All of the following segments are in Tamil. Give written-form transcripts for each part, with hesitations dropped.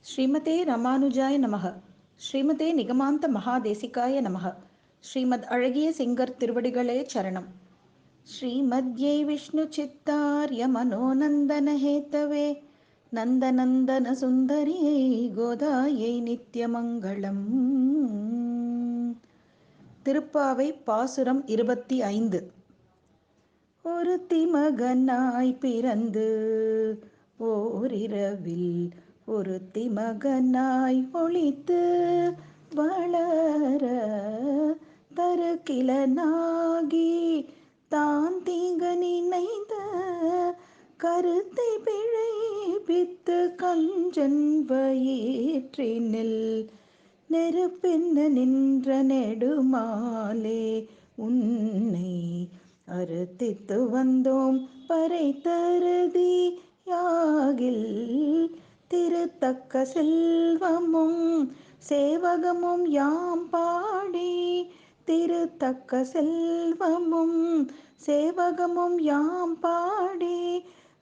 ஸ்ரீமதே ராமானுஜாய நமக. ஸ்ரீமதே நிகமாந்த மகாதேசிகாய நமக. ஸ்ரீமத் அழகிய சிங்கர் திருவடிகளே சரணம். ஸ்ரீமத்யை விஷ்ணு சித்தார்ய மனோநந்தன ஹேத்தவே நந்தநந்தன சுந்தரியை கோதாயை நித்யமங்களம். திருப்பாவை பாசுரம் 25. ஒருத்தி மகனாய் பிறந்து ஓரிரவில் ஒருத்தி மகனாய் ஒளித்து வளர தருக்கிலனாகி தான் தீங்க நினைந்த கருத்தை பிழைப்பித்து கஞ்சன் வயிற்றினில் நெருப்பென்ன நின்ற நெடுமாலே உன்னை அறுத்தித்து வந்தோம் பறை தருதி யாகில் திருத்தக்க செல்வமும் சேவகமும் யாம் பாடி திருத்தக்க செல்வமும் சேவகமும் யாம் பாடி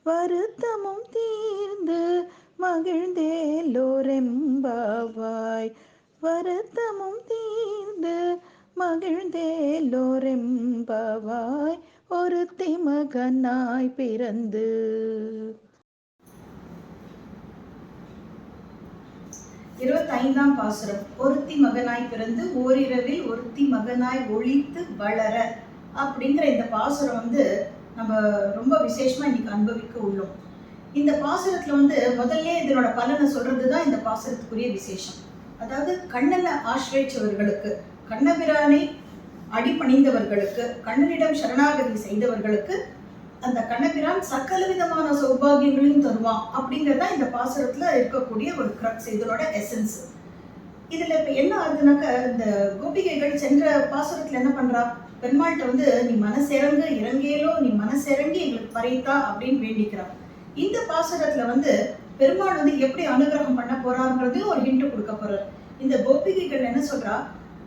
வருத்தமும் தீர்ந்து மகிழ்ந்தேலோரெம்பாவாய் வருத்தமும் தீர்ந்து மகிழ்ந்தேலோரெம்பாவாய் ஒருத்தி மகனாய் பிறந்து. 25ஆம் பாசுரம். ஒருத்தி மகனாய் பிறந்து ஓரிரவில் ஒருத்தி மகனாய் ஒளித்து வளர அப்படிங்கிற இந்த பாசுரம் நம்ம ரொம்ப விசேஷமா இன்னைக்கு அனுபவிக்க உள்ளோம். இந்த பாசுரத்துல முதல்ல இதனோட பலனை சொல்றதுதான் இந்த பாசுரத்துக்குரிய விசேஷம். அதாவது கண்ணனை ஆசிரியச்சவர்களுக்கு, கண்ணபிரானை அடிபணிந்தவர்களுக்கு, கண்ணனிடம் சரணாகதி செய்தவர்களுக்கு அந்த கண்ணபிரான் சகல விதமான சௌபாகியங்களையும் தருவான் அப்படிங்கிறதா இந்த பாசுரத்துல இருக்கக்கூடிய ஒரு கிரக்ஸ், இதனோட எசன்ஸ். இதுல இப்ப என்ன ஆகுதுனாக்க, இந்த கோபிகைகள் சென்ற பாசுரத்துல என்ன பண்றா, பெருமாள்கிட்ட நீ மனசிறங்கு இறங்கேலோ, நீ மனசிறங்கி எங்களுக்கு பறைத்தா அப்படின்னு வேண்டிக்கிறான். இந்த பாசுரத்துல பெருமாள் எப்படி அனுகிரகம் பண்ண போறாங்கிறது ஒரு ஹிண்ட் கொடுக்க போறார். இந்த கோபிகைகள் என்ன சொல்றா,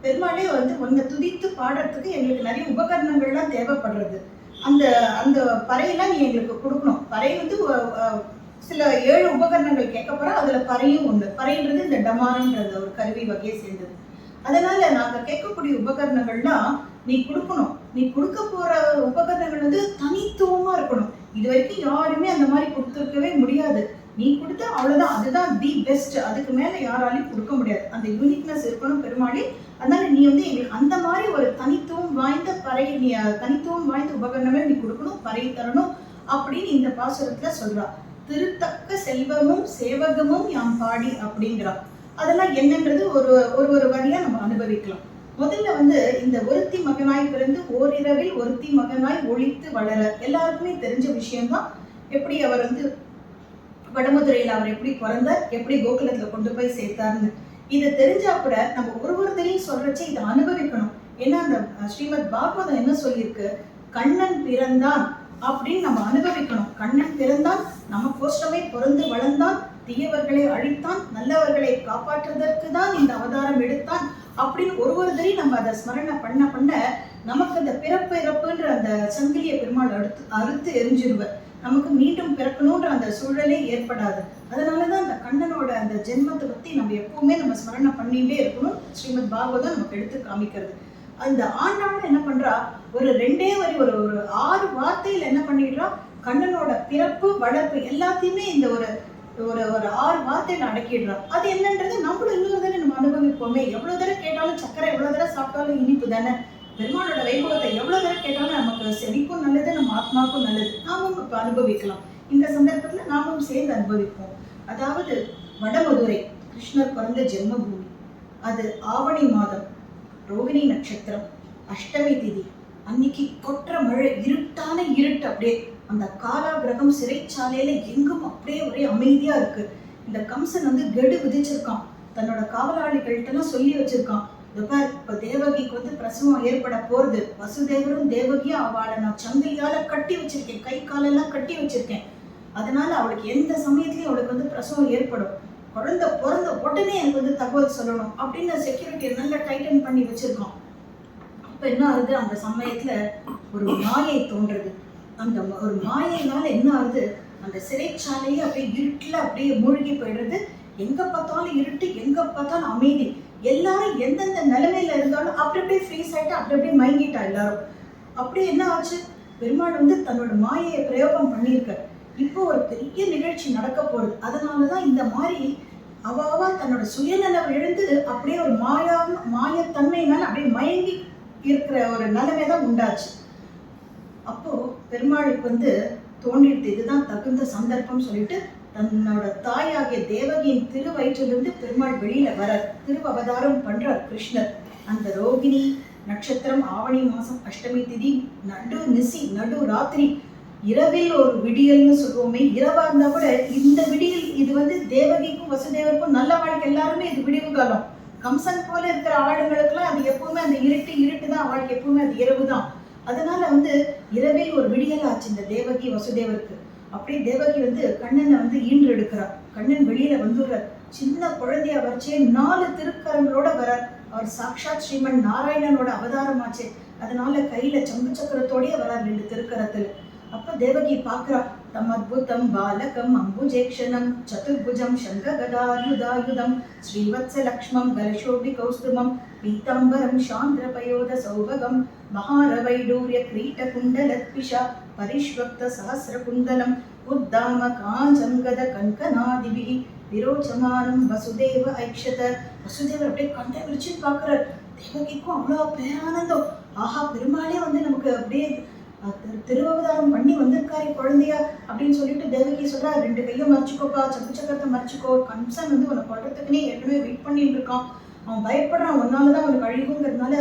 பெருமாளே உன்னை துதித்து பாடுறதுக்கு எங்களுக்கு நிறைய உபகரணங்கள்லாம் தேவைப்படுறது. அந்த அந்த பறையெல்லாம் நீ எங்களுக்கு கொடுக்கணும். பறை சில 7 உபகரணங்கள் கேட்க போறா. அதுல பறையும் ஒண்ணு. பறைன்றது இந்த டமாருன்றது ஒரு கருவி வகையை சேர்ந்தது. அதனால நாங்க கேட்கக்கூடிய உபகரணங்கள்லாம் நீ கொடுக்கணும். நீ கொடுக்க போற உபகரணங்கள் தனித்துவமா இருக்கணும். இது வரைக்கும் யாருமே அந்த மாதிரி கொடுத்துருக்கவே முடியாது. நீ கொடுத்த அவ்வளவுதான், அதுதான் தி பெஸ்ட். அதுக்கு மேல யாராலையும் கொடுக்க முடியாது. அந்த யூனிக்னஸ் இருக்கணும் பெருமாளே. அதனால நீ எங்களுக்கு அந்த மாதிரி ஒரு தனித்துவம் வாய்ந்த பறை, நீ தனித்துவம் வாய்ந்த உபகரணங்களை நீ கொடுக்கணும், பறை தரணும் அப்படின்னு இந்த பாசுரத்துல சொல்றா. திருத்தக்க செல்வமும் சேவகமும் யாம் பாடி அப்படிங்கிறா. அதெல்லாம் என்னன்றது ஒரு ஒரு வரியா நம்ம அனுபவிக்கலாம். முதல்ல இந்த ஒருத்தி மகனாய் பிறந்து ஓரிரவில் ஒருத்தி மகனாய் ஒளித்து வளர எல்லாருக்குமே தெரிஞ்ச விஷயம்தான். எப்படி அவர் வடமதுரையில் அவர் எப்படி பிறந்தார், எப்படி கோகுலத்துல கொண்டு போய் சேர்த்தார்னு இதை தெரிஞ்சா கூட நம்ம ஒருவரையும் சொல்றச்சு இதை அனுபவிக்கணும். ஏன்னா அந்த ஸ்ரீமத் பாகவதம் என்ன சொல்லியிருக்கு, கண்ணன் பிறந்தான் அப்படின்னு நம்ம அனுபவிக்கணும். கண்ணன் பிறந்தான், நம்ம கோஷ்டமே பிறந்து வளர்ந்தான், தீயவர்களை அழித்தான், நல்லவர்களை காப்பாற்றுவதற்கு தான் இந்த அவதாரம் எடுத்தான் அப்படின்னு ஒருவரையும் நம்ம அதை ஸ்மரணை பண்ண பண்ண நமக்கு அந்த பிறப்பு இறப்புன்ற அந்த சங்கிலிய பெருமாள் அறுத்து எரிஞ்சிருவர். நமக்கு மீண்டும் பிறக்கணுன்ற அந்த சூழலே ஏற்படாது. அதனாலதான் அந்த கண்ணனோட அந்த ஜென்மத்தை பத்தி நம்ம எப்பவுமே நம்ம ஸ்மரணை பண்ணிட்டே இருக்கணும். ஸ்ரீமத் பாகவதம் நமக்கு எடுத்து காமிக்கிறது. அந்த ஆண்டாள் என்ன பண்றா, ஒரு 2 வரி ஒரு 6 வார்த்தையில என்ன பண்ணிடுறா, கண்ணனோட பிறப்பு வளர்ப்பு எல்லாத்தையுமே இந்த ஒரு ஒரு 6 வார்த்தையில அடக்கிடுறா. அது என்னன்றது நம்மளும் இன்னொரு தடவை நம்ம அனுபவிப்போமே. எவ்வளவு தடவை கேட்டாலும் சக்கரை, எவ்வளவு தடவை சாப்பிட்டாலும் இனிப்பு தானே. பெருமாளோட வைபவத்தை எவ்வளவு தடவை கேட்டாலும் நமக்கு செவிக்கும் நல்லது, நம்ம ஆத்மாக்கும் நல்லது. நாமும் இப்ப அனுபவிக்கலாம். இந்த சந்தர்ப்பத்துல நாமும் சேர்ந்து அனுபவிப்போம். அதாவது வடமதுரை கிருஷ்ணர் பிறந்த ஜென்மபூமி. அது ஆவணி மாதம், ரோகிணி நட்சத்திரம், அஷ்டமி திதி. அன்னைக்கு கொற்ற மழை, இருட்டான இருட்டு. அப்படியே அந்த காலாகிரகம் சிறைச்சாலையில எங்கும் அப்படியே ஒரே அமைதியா இருக்கு. இந்த கம்சன் கெடு விதிச்சிருக்கான். தன்னோட காவலாளிகள்கிட்ட சொல்லி வச்சிருக்கான், இப்ப தேவகிக்கு பிரசவம் ஏற்பட போறது. வசுதேவரும் தேவகியும் அவளை நான் சங்கிலியால கட்டி வச்சிருக்கேன், கை காலெல்லாம் கட்டி வச்சிருக்கேன். அதனால அவளுக்கு எந்த சமயத்திலயும் அவளுக்கு பிரசவம் ஏற்படும். குழந்தை பிறந்த உடனே எனக்கு தகவல் சொல்லணும் அப்படின்னு செக்யூரிட்டியை நல்லா டைட்டன் பண்ணி வச்சிருக்கான். அப்ப என்ன ஆகுது, அந்த சமயத்துல ஒரு மாயை தோன்றுறது. அந்த ஒரு மாயினால என்ன ஆகுது, அந்த சிறைச்சாலையே அப்படியே இருட்டுல அப்படியே மூழ்கி போயிடுறது. எங்க பார்த்தாலும் இருட்டு, எங்க பார்த்தாலும் அமைதி. எல்லாரும் எந்தெந்த நிலைமையில இருந்தாலும் அப்படி அப்படியே ஃப்ரீஸ் ஆயிட்டு அப்படி அப்படியே மயங்கிட்டா எல்லாரும். அப்படியே என்ன ஆச்சு, பெருமாள் தன்னோட மாயையை பிரயோகம் பண்ணியிருக்க. இப்போ ஒரு பெரிய நிகழ்ச்சி நடக்க போகுது. அதனாலதான் இந்த மாதிரி அவாவா தன்னோட சுயநலம் எழுந்து அப்படியே ஒரு மாயத்தன்மை மேல அப்படியே மயங்கி இருக்கிற ஒரு நிலைமைதான் உண்டாச்சு. அப்போ பெருமாளுக்கு தோன்றிட்டு இதுதான் தகுந்த சந்தர்ப்பம் சொல்லிட்டு தன்னோட தாயாகிய தேவகியின் திருவயிற்றிலிருந்து பெருமாள் வெளியில வர திருவவதாரம் பண்றார் கிருஷ்ணர். அந்த ரோகிணி நட்சத்திரம், ஆவணி மாசம், அஷ்டமி திதி, நடு ராத்திரி, இரவில் ஒரு விடியல்னு சொல்லுவோமே, இரவா இருந்தா கூட இந்த விடியல் இது தேவகிக்கும் வசுதேவருக்கும் நல்ல வாழ்க்கை, எல்லாருமே இது விடிவு காலம். கம்சன் போல இருக்கிற ஆளுங்களுக்குலாம் அது எப்பவுமே அந்த இருட்டு தான் அவளுக்கு, எப்பவுமே அது இரவு தான். அதனால இரவில் ஒரு விடியல் ஆச்சு இந்த தேவகி வசுதேவருக்கு. அப்படியே தேவகி கண்ணனை ஈன்று எடுக்கிறார். கண்ணன் வெளியில வந்துடுறார். சின்ன குழந்தைய வரைச்சே 4 திருக்கரங்களோட வரார். அவர் சாக்ஷாத் ஸ்ரீமன் நாராயணனோட அவதாரமாச்சு. அதனால கையில சங்கு சக்கரத்தோடய வரார் 2 திருக்கரத்துல. அப்ப தேவகி பாக்குறா, தம் அத்புதம் பாலகம் அம்புஜேக்ஷணம் சதுர்புஜம் சங்ககதாயுதாயுதம் ஸ்ரீவத்ஸ லக்ஷ்மம் கலசோபி கௌஸ்துமம் பீதாம்பரம் சாந்திரபயோத சௌபகம் மகாரவைடூரிய கிரீட குண்டலத்பிஷா பரிஷ்வக்த சஹஸ்ர குண்டலம் உத்தாம காஞ்சம் கத கங்கனாதிபி விரோச்சமானம் வசுதேவ ஐக்ஷத. வசுதேவர் அப்படியே கண்டை விரிச்சுன்னு பாக்குறார். தேவகிக்கும் அவ்வளோ பேரானந்தம். ஆஹா, பெருமாளே நமக்கு அப்படியே திருவவதாரம் பண்ணி வந்திருக்காரு குழந்தையா அப்படின்னு சொல்லிட்டு தேவகி சொல்றா, 2 கையும் மறைச்சுக்கோப்பா, சக்கரத்தை மறைச்சுக்கோ. கம்சன் உன்னை கொள்றதுக்குன்னே ஏற்கனவே வெயிட் பண்ணிட்டு இருக்கான். அவன் பயப்படுறான், ஒன்னாலதான் அவனுக்கு அழிவுங்கிறதுனால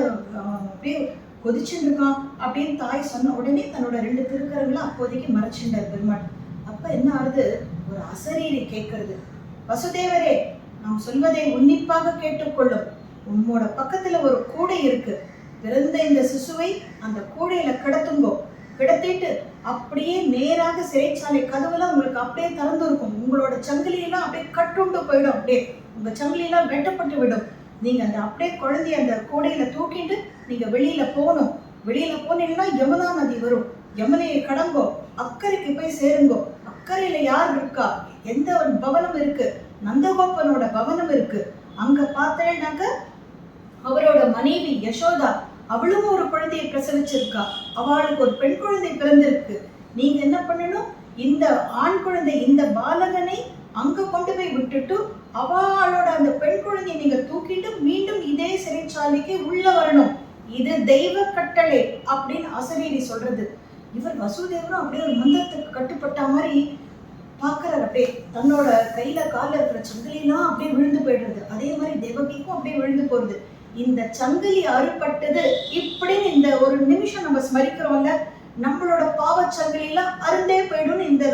அப்படியே கொதிச்சுட்டு இருக்கான் அப்படின்னு தாய் சொன்ன உடனே தன்னோட 2 திருக்கரங்களை அப்போதைக்கு மறைச்சுட்டார் பெருமாள். அப்ப என்ன ஆகுது, ஒரு அசரீரி கேட்கறது, வசுதேவரே, நாம் சொல்வதை உன்னிப்பாக கேட்டுக்கொள்ளும். உன்னோட பக்கத்துல ஒரு கூடை இருக்கு. பிறந்த இந்த சிசுவை அந்த கூடையில கிடத்துங்கோ. கிடத்திட்டு அப்படியே நேராக சிறைச்சாலை கதவுலாம் உங்களுக்கு அப்படியே திறந்து இருக்கும். உங்களோட சங்கிலியெல்லாம் அப்படியே கட்டுண்டு போயிடும். அப்படியே உங்க சங்கிலியெல்லாம் வெட்டப்பட்டு விடும். நீங்க அப்படியே குழந்தைய அந்த கூடையில தூக்கிட்டு நீங்க வெளியில போகணும். வெளியில போனீங்கன்னா யமுனா நதி வரும். யமுனையை கடங்கோ, அக்கறைக்கு போய் சேருங்கோ. அக்கறையில யார் இருக்கா, எந்த ஒரு பவனம் இருக்கு, நந்தகோபனோட பவனம் இருக்கு. அங்க பார்த்தேன்னாக்க அவரோட மனைவி யசோதா, அவளும் ஒரு குழந்தையை பிரசவிச்சிருக்கா. அவளுக்கு ஒரு பெண் குழந்தை பிறந்திருக்கு. நீங்க என்ன பண்ணணும், இந்த ஆண் குழந்தை, இந்த பாலகனை அங்க கொண்டு போய் விட்டுட்டு அவளோட அந்த பெண் குழந்தையை நீங்க தூக்கிட்டு மீண்டும் இதே சிறைச்சாலைக்கு உள்ள வரணும். இது தெய்வ கட்டளை அப்படின்னு அசரீரி சொல்றது. இவர் வசுதேவரும் அப்படியே ஒரு மந்திரத்துக்கு கட்டுப்பட்ட மாதிரி பாக்குறாரு. அப்படியே தன்னோட கையில கால இருக்கிற சங்கிலிலாம் அப்படியே விழுந்து போயிடுறது. அதே மாதிரி தேவகிக்கும் அப்படியே விழுந்து போறது. இந்த சங்கிலி அறுபட்டது இப்படின்னு இந்த ஒரு நிமிஷம் நம்ம ஸ்மரிக்கிறோம்ல, நம்மளோட பாவச்சங்கிலாம் அருந்தே போயிடும். இந்த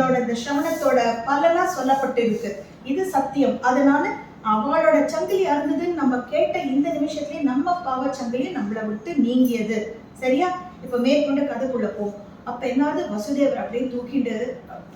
சிரவணத்தோட பலனா சொல்லப்பட்டு இருக்கு. இது சத்தியம். அதனால அவளோட சங்கிலி அருந்ததுன்னு நம்ம கேட்ட இந்த நிமிஷத்துலயே நம்ம பாவச்சங்கிலி நம்மளை விட்டு நீங்கியது. சரியா? இப்ப மேற்கொண்டு கதைக்குள்ள போவோம். அப்ப என்னாவது, வசுதேவர் அப்படியே தூக்கிட்டு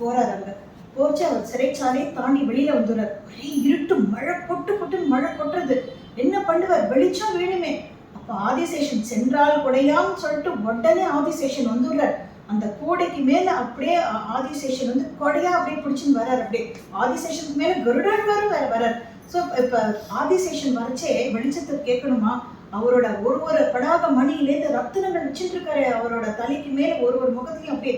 போறாரு. அங்க போச்சு அவர் சிறைச்சாலையை தாண்டி வெளியில வந்துடுறார். ஒரே இருட்டு, மழை பொட்டுன்னு மழை கொட்டுறது. என்ன பண்ணுவார், வெளிச்சம் வேணுமே. அப்ப ஆதிசேஷன் சென்றால் கொடையான்னு சொல்லிட்டு உடனே ஆதிசேஷன் வந்துடுறார். அந்த கூடைக்கு மேல அப்படியே ஆதிசேஷன் கொடையா அப்படியே பிடிச்சுன்னு வர்றார். அப்படியே ஆதிசேஷனுக்கு மேல கருடாழ்வாரும் வர்றார். ஸோ இப்ப ஆதிசேஷன் வரைச்சே வெளிச்சத்துக்கு கேட்கணுமா, அவரோட ஒரு படாக மணியிலேருந்து ரத்தினங்கள் வச்சுட்டு இருக்காரு. அவரோட தலைக்கு மேல ஒரு முகத்தையும் அப்படியே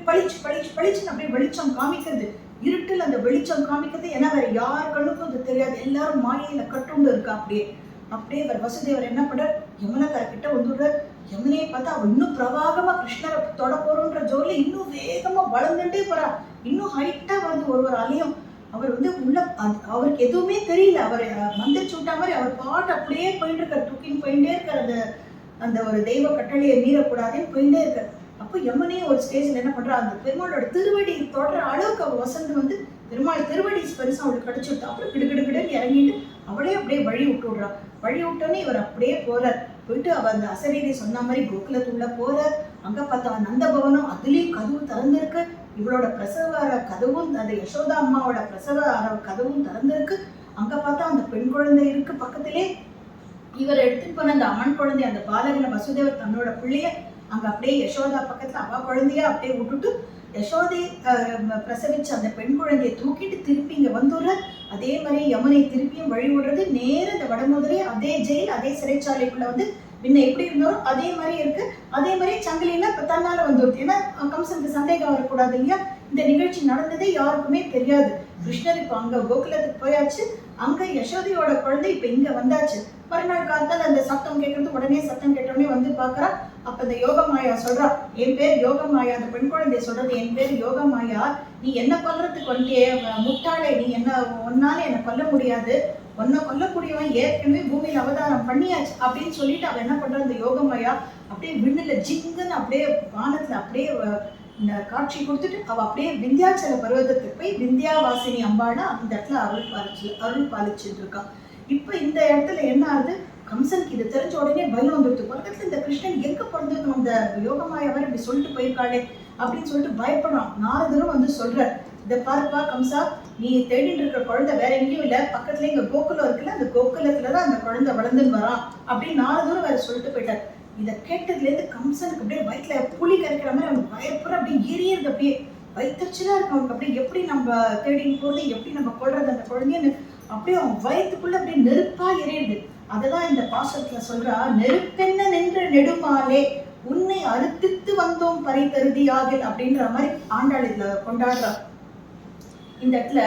பளிச்சுன்னு அப்படியே வெளிச்சம் காமிக்கிறது. இருட்டில் அந்த வெளிச்சம் காமிக்கிறது. ஏன்னா வேற யார் கண்ணுக்கும் அது தெரியாது. எல்லாரும் மாயையில கட்டுண்டு இருக்கா. அப்படியே வசுதேவர் என்ன பண்றார், யமுனக்கரை கிட்ட வந்துடுறார். யமுனையை பார்த்தா அவ இன்னும் பிரவாகமா கிருஷ்ணரை தொட போறோன்ற ஜோர்ல இன்னும் வேகமா வளர்ந்துட்டே போறா. இன்னும் ஹைட்டா வந்து ஒரு அலையும். அவர் உள்ள அவருக்கு எதுவுமே தெரியல. அவர் மந்திரிச்சு விட்டா மாதிரி அவர் பாட்டு அப்படியே போயிட்டு இருக்கார். தூக்கின்னு போயிட்டே இருக்கார். அந்த ஒரு தெய்வ கட்டளையை மீறக்கூடாதுன்னு போயிட்டே இருக்கார். அப்போ யமுனையே ஒரு ஸ்டேஜ்ல என்ன பண்றா, அந்த பெருமாளோட திருவடி தொடர அளவுக்கு அவள் வசந்து பெருமாள் திருவடி பெருசா அவளுக்கு கிடைச்சுட்டா. அப்புறம் கிடுகிடுன்னு இறங்கிட்டு அவளே அப்படியே வழி விட்டுடுறா. வழி விட்டோன்னே இவர் அப்படியே போறார். போயிட்டு அவ அந்த அசரீரி சொன்ன மாதிரி கோகுலத்துள்ள போறார். அங்க பார்த்தா நந்த பவனம், அதுலயும் கதவு திறந்திருக்கு. இவளோட பிரசவ கதவும், அந்த யசோதா அம்மாவோட பிரசவ கதவும் திறந்திருக்கு. அங்க பார்த்தா அந்த பெண் குழந்தை இருக்கு பக்கத்திலே. இவர் எடுத்துட்டு போன அந்த ஆண் குழந்தை, அந்த பாலகனை வசுதேவர் தன்னோட பிள்ளைய அங்க அப்படியே யசோதா பக்கத்துல அவ குழந்தைய அப்படியே விட்டுட்டு யசோதை பிரசவிச்ச அந்த பெண் குழந்தைய தூக்கிட்டு திருப்பி இங்க வந்துடுற. அதே மாதிரி யமுனை திருப்பியும் வழி விடுறது நேர இந்த வடமுதிரை அதே ஜெயில் அதே சிறைச்சாலைக்குள்ள வந்து முன்ன எப்படி இருந்தாலும் அதே மாதிரி இருக்கு. அதே மாதிரி சங்கிலியில இப்ப தன்னால வந்துடுது. ஏன்னா கம்சனுக்கு சந்தேகம் வரக்கூடாது இல்லையா? இந்த நிகழ்ச்சி நடந்ததே யாருக்குமே தெரியாது. கிருஷ்ணர் இப்ப அங்க கோகுலத்துக்கு போயாச்சு. அங்க யசோதையோட குழந்தை இப்ப இங்க வந்தாச்சு. மறுநாள் காலத்தால் அந்த சத்தம் கேட்கறது, உடனே சத்தம் கேட்டோடனே வந்து பாக்குறா. அப்ப இந்த யோகமாயா சொல்றா, என் பேர் யோகமாயா. அந்த பெண் குழந்தை சொல்றது, என் பேர் யோகமாயா, நீ என்ன கொல்றதுக்கு வந்துட்டே முட்டாளே, நீ என்ன ஒன்னால என்ன கொல்ல முடியாது, ஒன்ன கொல்லக்கூடியவன் ஏற்கனவே பூமியில அவதாரம் பண்ணியாச்சு அப்படின்னு சொல்லிட்டு அவ என்ன பண்ற, அந்த யோகமாயா அப்படியே விண்ணுல ஜிங்குன்னு அப்படியே வானத்துல அப்படியே காட்சி கொடுத்துட்டு அவ அப்படியே விந்தியாச்சல பர்வதத்துக்கு போய் விந்தியாவாசினி அம்பானா அந்த இடத்துல அருள் பாலிச்சுட்டு இருக்கா. இப்ப இந்த இடத்துல என்ன ஆகுது, கம்சனுக்கு இது தெரிஞ்ச உடனே பயம் வந்துடுது. பக்கத்துல இந்த கிருஷ்ணன் எங்க பிறந்திருக்கணும், அந்த யோகமாயா வரை இப்படி சொல்லிட்டு போயிருக்காளே அப்படின்னு சொல்லிட்டு பயப்படும். நாரதரும் வந்து சொல்ற, இதை பாருப்பா கம்சா, நீ தேடிட்டு இருக்கிற குழந்தை வேற எங்கேயும் இல்ல, பக்கத்துல இங்க கோகுலம் இருக்குல்ல, அந்த கோகுலத்துலதான் அந்த குழந்தை வளர்ந்துன்னு வரான் அப்படின்னு நாரதரும் வேற சொல்லிட்டு போயிட்டார். இதை கேட்டதுல இருந்து கம்சனுக்கு அப்படியே வயிற்றுல புலி கரைக்கிற மாதிரி அவனுக்கு பயப்புற அப்படியே எரியறது, அப்படியே வயிற்றுச்சலா இருக்கும் அவனுக்கு. அப்படியே எப்படி நம்ம தேடின்னு போறது, எப்படி நம்ம கொள்றது அந்த குழந்தைன்னு அப்படியே அவன் வயிற்றுக்குள்ள அப்படியே நெருப்பா எரியுது. அததான் இந்த பாசத்துல சொல்றா, நெருப்பென்ன நின்ற நெடுமாலே உன்னை அறுத்தித்து வந்தோம் பறை தருதியாகில் அப்படின்ற மாதிரி ஆண்டாள் இதுல கொண்டாடுறா. இந்த இடத்துல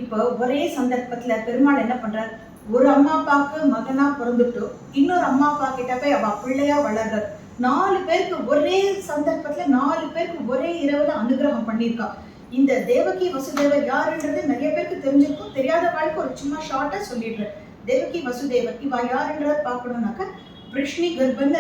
இப்போ ஒரே சந்தர்ப்பத்துல பெருமாள் என்ன பண்றார், ஒரு அம்மா அப்பாவுக்கு மகனா பிறந்துட்டு இன்னொரு அம்மா அப்பா கிட்ட போய் அவ பிள்ளையா வளர்ற. 4 பேருக்கு ஒரே சந்தர்ப்பத்துல 4 பேருக்கு ஒரே இரவுல அனுகிரகம் பண்ணியிருக்கா. இந்த தேவகி வசுதேவர் யாருன்றது நிறைய பேருக்கு தெரிஞ்சிருக்கும், தெரியாத வாழ்க்கை ஒரு சும்மா ஷார்ட்டா சொல்லிடுறேன். தேவகி வசுதேவர் இவா யாருன்றத பார்க்கணும்னாக்க பிருஷ்ணி கர்ப்பன்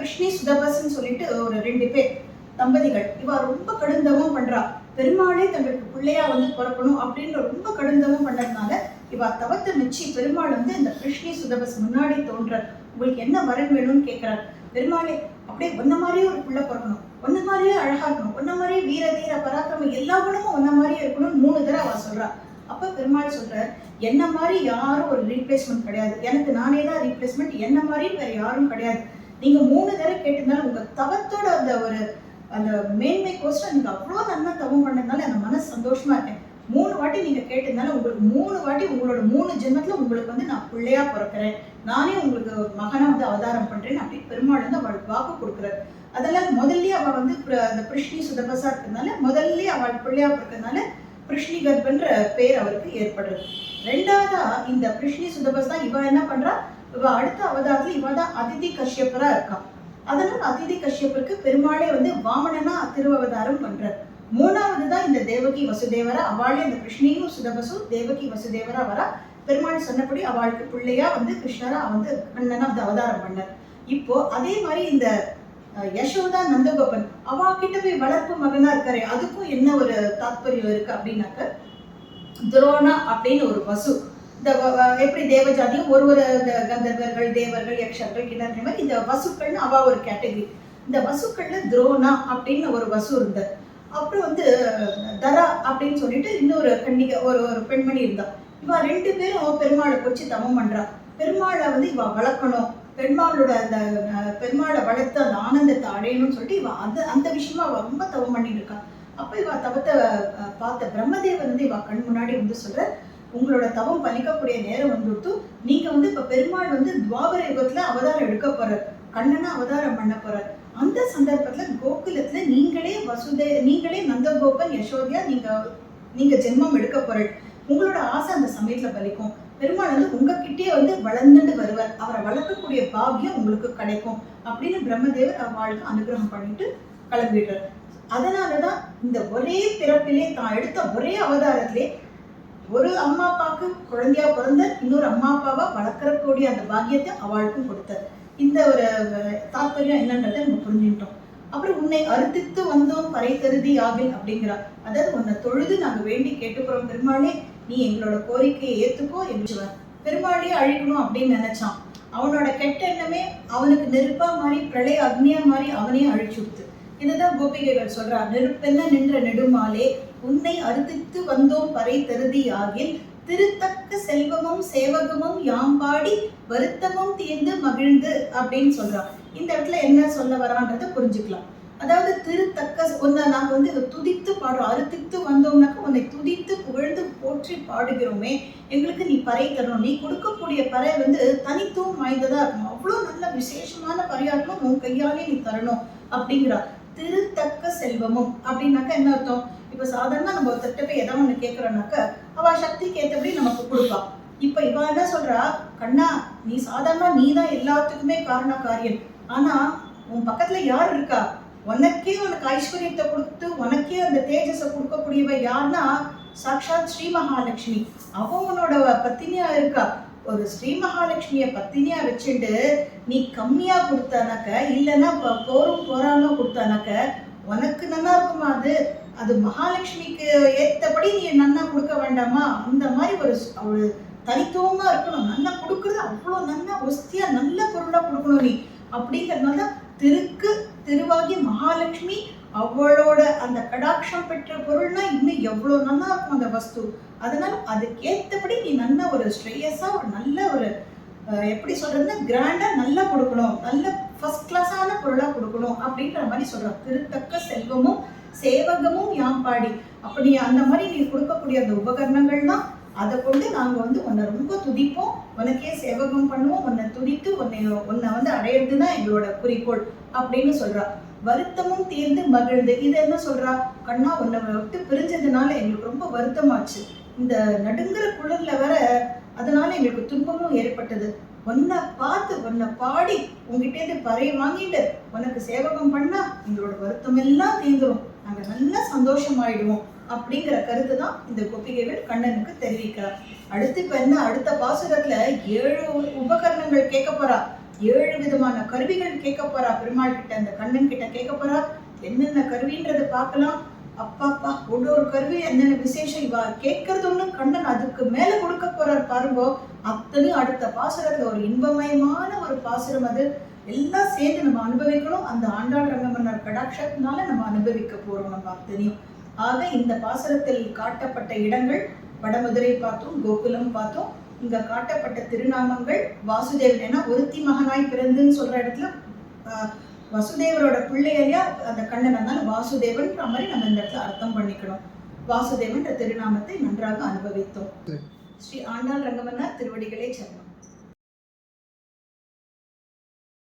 பிருஷ்ணி சுதபஸ்ன்னு சொல்லிட்டு ஒரு 2 பேர் தம்பதிகள். இவா ரொம்ப கடுந்தவம் பண்றா. பெருமாளே தங்களுக்கு பிள்ளையா வந்து பிறக்கணும் அப்படின்ற ரொம்ப கடுந்தவம் பண்ணதுனால இவா தவத்தை மிச்சி பெருமாள் வந்து இந்த பிருஷ்ணி சுதபஸ் முன்னாடி தோன்றார். உங்களுக்கு என்ன வரன் வேணும்னு கேட்கிறார். பெருமாளே அப்படியே ஒன்ன மாதிரியே ஒரு பிள்ளை பிறக்கணும், ஒன்ன மாதிரியே அழகா இருக்கணும், ஒன்ன மாதிரியே வீர தீர பராக்கிரமம் எல்லா குணமும் ஒன்ன மாதிரியே இருக்கணும்னு 3 தடவை அவ சொல்றா. அப்ப பெருமாள் சொல்றார், என்ன மாதிரி யாரும் ஒரு ரீப்ளேஸ்மெண்ட் கிடையாது, எனக்கு நானே தான் ரீப்ளேஸ்மெண்ட், என்ன மாதிரி வேற யாரும் கிடையாது. நீங்க 3 தடவை கேட்டிருந்தாலும் உங்க தவத்தோட அந்த மேன்மை கோஸ்டா நீங்க அவ்வளோ நல்லா தவம் பண்ணதுனால அந்த மனசு சந்தோஷமா இருக்கேன். 3 வாட்டி நீங்க கேட்டதுனால உங்களுக்கு 3 வாட்டி உங்களோட 3 ஜென்மத்துல உங்களுக்கு வந்து நான் பிள்ளையா பிறக்கிறேன், நானே உங்களுக்கு மகனா வந்து அவதாரம் பண்றேன் அப்படின்னு பெருமாள் வந்து அவளுக்கு வாக்கு கொடுக்குறாரு. அதெல்லாம் முதல்லயே அவ வந்து அந்த பிருஷ்ணி சுதபசா இருக்கிறதுனால முதல்லயே அவள் பிள்ளையா பிறக்கிறதுனால பிருஷ்ணி கர்ப்பன்ற பேர் அவருக்கு ஏற்படுறது. 2வதா இந்த பிருஷ்ணி சுதபஸ் தான் இவ என்ன பண்றா, இவ அடுத்த அவதாரத்துல இவ தான் அதிதி கஷ்யப்பரா இருக்கா. அதனால அதிதி கஷ்யப்பருக்கு பெருமாளே வந்து வாமனனா திருவவதாரம் பண்றார். 3வது தான் இந்த தேவகி வசுதேவரா, அவளே இந்த கிருஷ்ணியும் சுதபசும் தேவகி வசுதேவரா வரா. பெருமாள் சொன்னபடி அவளுக்கு பிள்ளையா வந்து கிருஷ்ணரா வந்து கண்ணனா வந்து அவதாரம் பண்ணார். இப்போ அதே மாதிரி இந்த யசோதா நந்தகோபன் அவ கிட்ட போய் வளர்ப்பு மகனா இருக்காரு, அதுக்கும் என்ன ஒரு தாத்பரியம் இருக்கு அப்படின்னாக்க, துரோணா அப்படின்னு ஒரு வசு, இந்த எப்படி தேவஜாதியும் ஒரு கந்தர்வர்கள் தேவர்கள் யக்ஷர்கள் கிணறு மாதிரி இந்த வசுக்கள்னு அவ ஒரு கேட்டகரி. இந்த வசுக்கள்ல துரோணா அப்படின்னு ஒரு வசு இருந்தார். அப்புறம் வந்து தரா அப்படின்னு சொல்லிட்டு இன்னொரு கன்னிகை ஒரு பெண்மணி இருந்தா. இவ 2 பேரும் பெருமாளை கொச்சி தவம் பண்றா. பெருமாளை வந்து இவ வளர்க்கணும், பெருமாளோட அந்த பெருமாளை வளர்த்து அந்த ஆனந்தத்தை அடையணும்னு சொல்லிட்டு இவ அந்த விஷயமா அவ ரொம்ப தவம் பண்ணிட்டு இருக்கா. அப்ப இவ தவத்தை பார்த்த பிரம்மதேவன் வந்து இவ கண் முன்னாடி வந்து சொல்ற, உங்களோட தவம் பலிக்கக்கூடிய நேரம் வந்துட்டு, நீங்க வந்து இப்ப பெருமாள் வந்து துவாபர யுகத்துல அவதாரம் எடுக்க போறார், கண்ணனா அவதாரம் பண்ண போறார். அந்த சந்தர்ப்பத்துல கோகுலத்துல நீங்களே நந்தகோபன் யசோதியா நீங்க ஜென்மம் எடுக்க போறீங்க. உங்களோட ஆசை அந்த சமயத்துல பலிக்கும். பெருமாள் வந்து உங்ககிட்டே வந்து வளர்ந்துட்டு வருவார், அவரை வளர்க்கக்கூடிய பாக்கியம் உங்களுக்கு கிடைக்கும் அப்படின்னு பிரம்மதேவர் அவளுக்கு அனுகிரகம் பண்ணிட்டு கிளம்பிடுறார். அதனாலதான் இந்த ஒரே பிறப்பிலே தான் எடுத்த ஒரே அவதாரத்திலே ஒரு அம்மா அப்பாவுக்கு குழந்தையா பிறந்த இன்னொரு அம்மா அப்பாவா வளர்க்கக்கூடிய அந்த பாக்கியத்தை அவளுக்கும் கொடுத்தார். இந்த ஒரு தாற்பயம் என்னன்றதை நம்ம புரிஞ்சுட்டோம். அப்புறம் உன்னை அறுத்தித்து வந்தோம் பறை தருதி ஆகில் அப்படிங்கிறார். அதாவது உன்னை தொழுது நாங்க வேண்டி கேட்டுக்கிறோம் பெருமாளே, நீ எங்களோட கோரிக்கையை ஏத்துக்கோ என்றுவார். பெருமாளையே அழிக்கணும் அப்படின்னு நினைச்சான். அவனோட கெட்ட எண்ணமே அவனுக்கு நெருப்பா மாறி பிரளய அக்னியா மாறி அவனையே அழிச்சு விடுத்து. இதுதான் கோபிகைகள் சொல்றா, நெருப்பென்ன நின்ற நெடுமாலே உன்னை அறுத்தித்து வந்தோம் பறை தருதி ஆகில் திருத்தக்க செல்வமும் சேவகமும் யாம்பாடி வருத்தமும் தீர்ந்து மகிழ்ந்து அப்படின்னு சொல்றான். இந்த இடத்துல என்ன சொல்ல வரான்றத புரிஞ்சுக்கலாம். அதாவது திருத்தக்க ஒன்ன நாங்க வந்து துதித்து பாடுறோம், அறுத்தித்து வந்தோம்னாக்க உன்னை துதித்து புகழ்ந்து போற்றி போற்றி பாடுகிறோமே, எங்களுக்கு நீ பறை தரணும். நீ கொடுக்கக்கூடிய பறை வந்து தனித்துவம் வாய்ந்ததா இருக்கணும். அவ்வளோ நல்ல விசேஷமான பறையா இருக்கணும், உன் கையாலே நீ தரணும் அப்படிங்கிறா. திருத்தக்க செல்வமும் அப்படின்னாக்கா என்ன அர்த்தம்? இப்ப சாதாரணமா நம்ம ஒருத்தட்ட போய் எதாவது ஒண்ணு கேட்கிறோம்னாக்க அவ சக்திக்கு ஏற்றபடி நமக்கு கொடுப்பா. இப்ப இவ என்ன சொல்றா, கண்ணா நீ சாதாரணமா நீ தான் எல்லாத்துக்குமே காரண காரியம். ஆனா உன் பக்கத்துல யார் இருக்கா? உனக்கே உனக்கு ஐஸ்வர்யத்தை கொடுத்து உனக்கே அந்த தேஜஸை கொடுக்கக்கூடியவ யாருன்னா சாட்சாத் ஸ்ரீ மகாலட்சுமி. அவ உன்னோட பத்தினியா இருக்கா. ஒரு ஸ்ரீ மகாலட்சுமிய பத்தினியா வச்சுட்டு நீ கம்மியா கொடுத்தானாக்க, இல்லைன்னா போரும் போராம கொடுத்தானாக்க உனக்கு நல்லா இருக்குமா? அது மகாலட்சுமிக்கு ஏத்தபடி நீ நன்னா கொடுக்க வேண்டாமா? அந்த மாதிரி ஒரு தனித்துவமா இருக்கணும். நல்லா கொடுக்கறது அவ்வளோ நல்லா ஒஸ்தியா நல்ல பொருளா கொடுக்கணும் நீ. அப்படிங்கிறதுனால திருவாகி மகாலட்சுமி அவளோட அந்த கடாட்சம் பெற்ற பொருள்னா இன்னும் எவ்வளவு நல்லா இருக்கும் அந்த வஸ்து. அதனால அதுக்கேற்றபடி நீ நல்ல ஒரு ஸ்ட்ரெயஸா ஒரு நல்ல ஒரு எப்படி சொல்றதுன்னா கிராண்டா நல்லா கொடுக்கணும், நல்ல ஃபர்ஸ்ட் கிளாஸான பொருளா கொடுக்கணும் அப்படின்ற மாதிரி சொல்றான். திருத்தக்க செல்வமும் சேவகமும் யாம்பாடி. அப்படி அந்த மாதிரி நீ கொடுக்கக்கூடிய அந்த உபகரணங்கள்லாம் அதை கொண்டு நாங்கள் வந்து உன்னை ரொம்ப துதிப்போம், உனக்கே சேவகம் பண்ணுவோம், உன்னை துதித்து உன்னை வந்து அடையிறது தான் எங்களோட குறிக்கோள் அப்படின்னு சொல்றா. வருத்தமும் தீர்ந்து மகிழ்ந்து. இது என்ன சொல்றா? கண்ணா உன்னை விட்டு பிரிஞ்சதுனால எங்களுக்கு ரொம்ப வருத்தமாச்சு. இந்த நடுங்கிற குளிர்ல வர அதனால எங்களுக்கு துன்பமும் ஏற்பட்டது. உன்னை பார்த்து உன்னை பாடி உங்ககிட்டேருந்து பறை வாங்கிட்டு உனக்கு சேவகம் பண்ணா எங்களோட வருத்தம் எல்லாம் தீர்ந்துடும், நாங்க நல்லா சந்தோஷமாயிடுவோம் அப்படிங்கிற கருத்து தான் இந்த கோபிகைகள் கண்ணனுக்கு தெரிவிக்கிறார். அடுத்து இப்ப என்ன, அடுத்த பாசுரத்துல 7 உபகரணங்கள் கேட்க போறா, 7 விதமான கருவிகள் கேட்க போறா பெருமாள் கிட்ட. அந்த கண்ணன் கிட்ட கேட்க போறா. என்னென்ன கருவின்றதை பார்க்கலாம். அப்பாப்பா ஒரு கருவி என்னென்ன விசேஷம் இவா கேட்கறது ஒண்ணு, கண்ணன் அதுக்கு மேல கொடுக்க போறார் பாருங்கோ. அத்தனையும் அடுத்த பாசுரத்துல ஒரு இன்பமயமான ஒரு பாசுரம். அது எல்லாம் சேர்ந்து நம்ம அனுபவிக்கணும். அந்த ஆண்டாள் ரங்கமன்னர் கடாட்சத்தினால நம்ம அனுபவிக்க போறோம் நம்ம அத்தனையும். ஆக இந்த பாசுரத்தில் காட்டப்பட்ட இடங்கள் வடமதுரை பார்த்தோம், கோகுலம் பார்த்தோம். இங்க காட்டப்பட்ட திருநாமங்கள் வாசுதேவன். ஏன்னா ஒருத்தி மகனாய் பிறந்துன்னு சொல்ற இடத்துல வசுதேவரோட பிள்ளையா அந்த கண்ணன், அதனால வாசுதேவன்ற மாதிரி நம்ம இந்த இடத்துல அர்த்தம் பண்ணிக்கணும். வாசுதேவன்ற திருநாமத்தை நன்றாக அனுபவித்தோம். ஸ்ரீ ஆண்டாள் ரங்கமன்னார் திருவடிகளே சரணம்.